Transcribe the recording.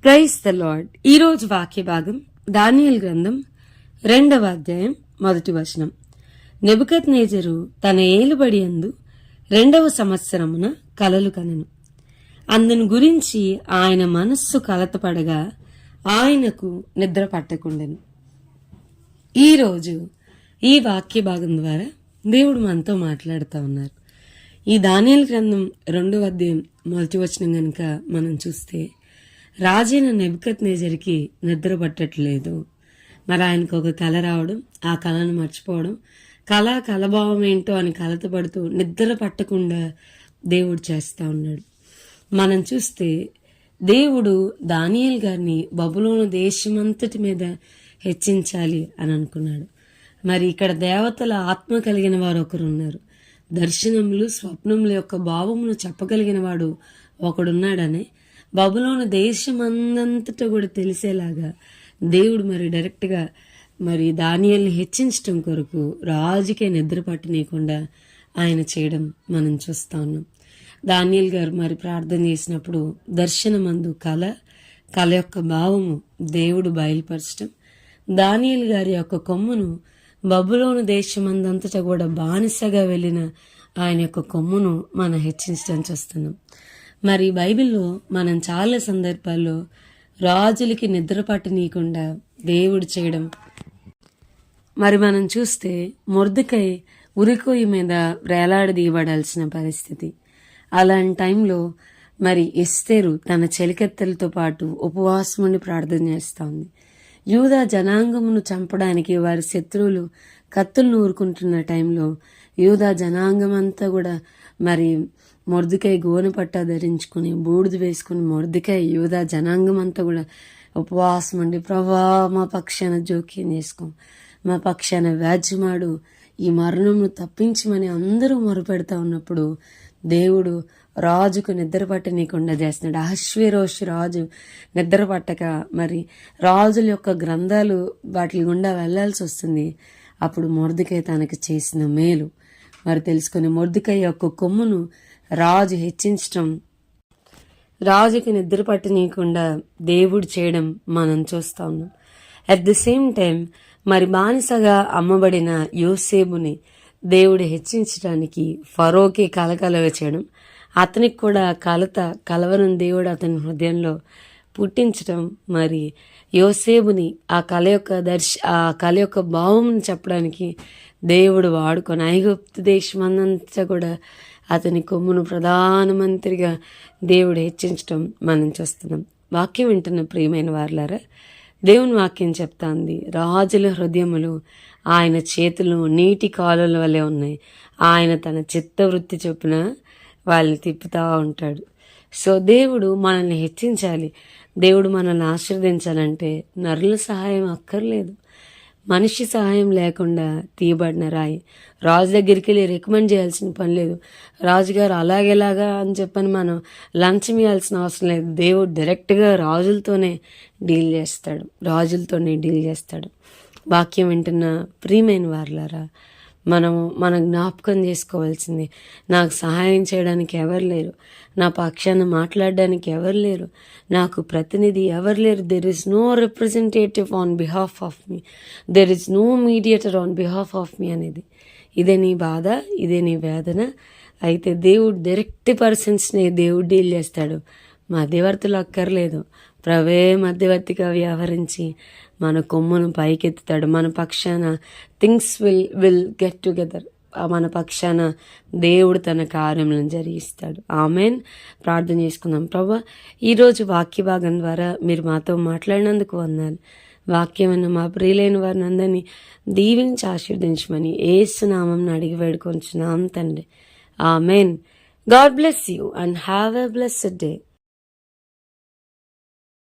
Praise the lord. ఈరోజు వాక్య భాగం దానియేలు గ్రంథం 2వ అధ్యాయం 1వ వచనం. నెబుకద్నెజరు తన ఏలుబడి యందు 2వ సంవత్సరమున కలలు కనెను. అందును గురించి ఆయన మనస్సు కలతపడగా ఆయనకు నిద్ర పట్టకుండెను. ఈరోజు ఈ వాక్య భాగం ద్వారా దేవుడు మనతో మాట్లాడుతూ ఉన్నారు. ఈ దానియేలు గ్రంథం 2వ అధ్యాయం 1వ వచనం గనుక మనం చూస్తే, రాజైన నెబుకద్నెజరుకి నిద్ర పట్టట్లేదు. మరి ఆయనకు ఒక కళ రావడం, ఆ కళను మర్చిపోవడం, కలభావం ఏంటో అని కలతపడుతూ నిద్ర పట్టకుండా దేవుడు చేస్తూ ఉన్నాడు. మనం చూస్తే దేవుడు దానియేలు గారిని బబులోను దేశమంతటి మీద హెచ్చించాలి అని అనుకున్నాడు. మరి ఇక్కడ దేవతల ఆత్మ కలిగిన వారు ఒకరు ఉన్నారు. దర్శనములు స్వప్నముల యొక్క భావమును చెప్పగలిగిన వాడు ఒకడున్నాడని బబులోను దేశమందంతటా కూడా తెలిసేలాగా దేవుడు మరి డైరెక్ట్గా మరి దానియేలుని హెచ్చించడం కొరకు రాజుకే నిద్ర పట్టనీయకుండా ఆయన చేయడం మనం చూస్తా ఉన్నాం. దానియేలు గారు మరి ప్రార్థన చేసినప్పుడు దర్శనమందు కళ యొక్క భావము దేవుడు బయలుపరచడం, దానియేలు గారి యొక్క కొమ్మును బబులోను దేశమందంతటా కూడా బానిసగా వెళ్ళిన ఆయన యొక్క కొమ్మును మనం హెచ్చించడం చూస్తున్నాం. మరి బైబిల్లో మనం చాలా సందర్భాల్లో రాజులకి నిద్ర పట్టనీయకుండా దేవుడు చేయడం మరి మనం చూస్తే, మొర్దెకై ఉరికొయ్యి మీద వేలాడదీయబడాల్సిన పరిస్థితి. అలాంటి టైంలో మరి ఎస్తేరు తన చెలికత్తెలతో పాటు ఉపవాసం ఉండి ప్రార్థన చేస్తూ ఉంది. యూదా జనాంగమును చంపడానికి వారి శత్రువులు కత్తులను ఊరుకుంటున్న టైంలో యూదా జనాంగం అంతా కూడా మరి మొర్దెకై గోనె పట్టా ధరించుకుని బూడిద వేసుకుని మొర్దెకై యూదా జనాంగం అంతా కూడా ఉపవాసం ఉండి, ప్రభా మా పక్షాన జోక్యం చేసుకో, మా పక్షాన వ్యాజ్యమాడు, ఈ మరణమును తప్పించమని అందరూ మొరపెడతా ఉన్నప్పుడు దేవుడు రాజుకు నిద్ర పట్టనీయకుండా చేస్తున్నాడు. అహష్వేరోషు రాజు నిద్ర పట్టక మరి రాజుల యొక్క గ్రంథాలు వాటి గుండా వెళ్లాల్సి వస్తుంది. అప్పుడు మొర్దెకై తనకు చేసిన మేలు మరి తెలుసుకుని మొర్దెకై యొక్క కొమ్మును రాజు హెచ్చించడం, రాజుకి నిద్ర పట్టనీయకుండా దేవుడు చేయడం మనం చూస్తా ఉన్నాం. అట్ ది సేమ్ టైం మరి బానిసగా అమ్మబడిన యోసేపుని దేవుడు హెచ్చించడానికి ఫరోకి కలగా చేయడం, అతనికి కూడా కలవరం దేవుడు అతని హృదయంలో పుట్టించడం, మరి యోసేపుని ఆ కళ యొక్క భావం చెప్పడానికి దేవుడు వాడుకొని ఐగుప్తు దేశమంతా కూడా అతని కొమ్మును ప్రధానమంత్రిగా దేవుడు హెచ్చించడం మనం చూస్తున్నాం. వాక్యం వింటున్న ప్రియమైన వారులారా, దేవుని వాక్యం చెప్తాంది, రాజుల హృదయములు ఆయన చేతులు నీటి కాలువల వలె ఉన్నాయి, ఆయన తన చిత్తవృత్తి చొప్పున వాళ్ళని తిప్పుతూ ఉంటాడు. సో దేవుడు మనల్ని హెచ్చించాలి, దేవుడు మనల్ని ఆశీర్వదించాలంటే నరుల సహాయం అక్కర్లేదు. మనిషి సహాయం లేకుండా తీయబడిన రాయి. రాజు దగ్గరికి వెళ్ళి రికమెండ్ చేయాల్సిన పని లేదు. రాజుగారు అలాగేలాగా అని చెప్పని మనం లంచం ఇవ్వాల్సిన అవసరం లేదు. దేవుడు డైరెక్ట్గా రాజులతోనే డీల్ చేస్తాడు. వాక్యం వింటున్న ప్రియమైన వారులారా, మనం జ్ఞాపకం చేసుకోవాల్సింది, నాకు సహాయం చేయడానికి ఎవరు లేరు, నా పక్షాన మాట్లాడడానికి ఎవరు లేరు, నాకు ప్రతినిధి ఎవరు లేరు. There is no representative on behalf of me, there is no mediator on behalf of me అనేది. ఇదే నీ బాధ, ఇదే నీ వేదన అయితే దేవుడు డైరెక్ట్ పర్సన్స్ని దేవుడు డీల్ చేస్తాడు. మధ్యవర్తులు అక్కర్లేదు. ప్రవే మధ్యవర్తిగా వ్యవహరించి మన కొమ్మును పైకెత్తుతాడు. మన పక్షాన థింగ్స్ విల్ గెట్ టుగెదర్. మన పక్షాన దేవుడు తన కార్యములను జరిగిస్తాడు. ఆమెన్. ప్రార్థన చేసుకుందాం. ప్రభా, ఈరోజు వాక్య భాగం ద్వారా మీరు మాతో మాట్లాడినందుకు వందనాలు. వాక్యమైన మా ప్రియులైన వారిని అందరినీ దీవించి ఆశీర్వదించమని యేసు నామమున అడిగి వేడుకొంచున్నాం తండ్రి. Amen. God bless you and have a blessed day.